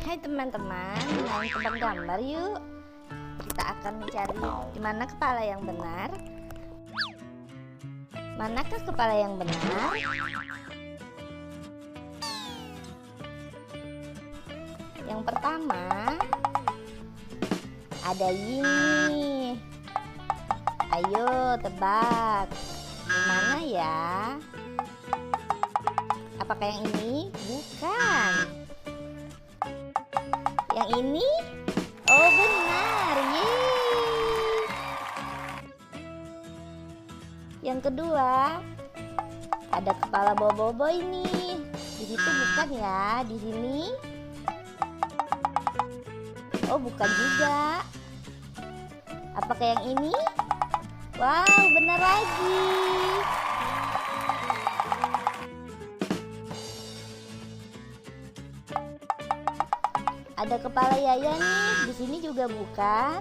Hai teman-teman, main tebak gambar yuk. Kita akan mencari di mana kepala yang benar. Manakah kepala yang benar? Yang pertama ada ini. Ayo tebak, di mana ya? Apakah yang ini? Bukan. Yang ini? Oh benar, yeay. Yang kedua, ada kepala bobo ini. Di situ bukan ya? Di sini? Oh bukan juga. Apakah yang ini? Wow, benar lagi. Ada kepala Yaya nih, di sini juga bukan.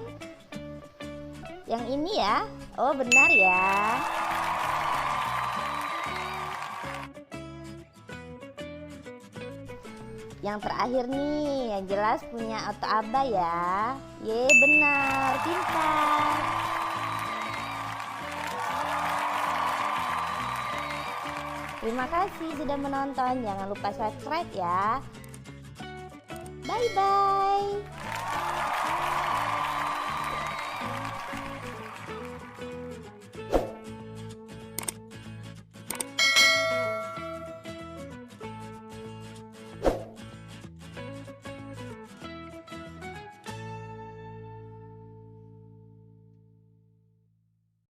Yang ini ya? Oh benar ya. Yang terakhir nih, yang jelas punya Oto Aba ya. Ye benar, pintar. Terima kasih sudah menonton, jangan lupa subscribe ya. Bye-bye.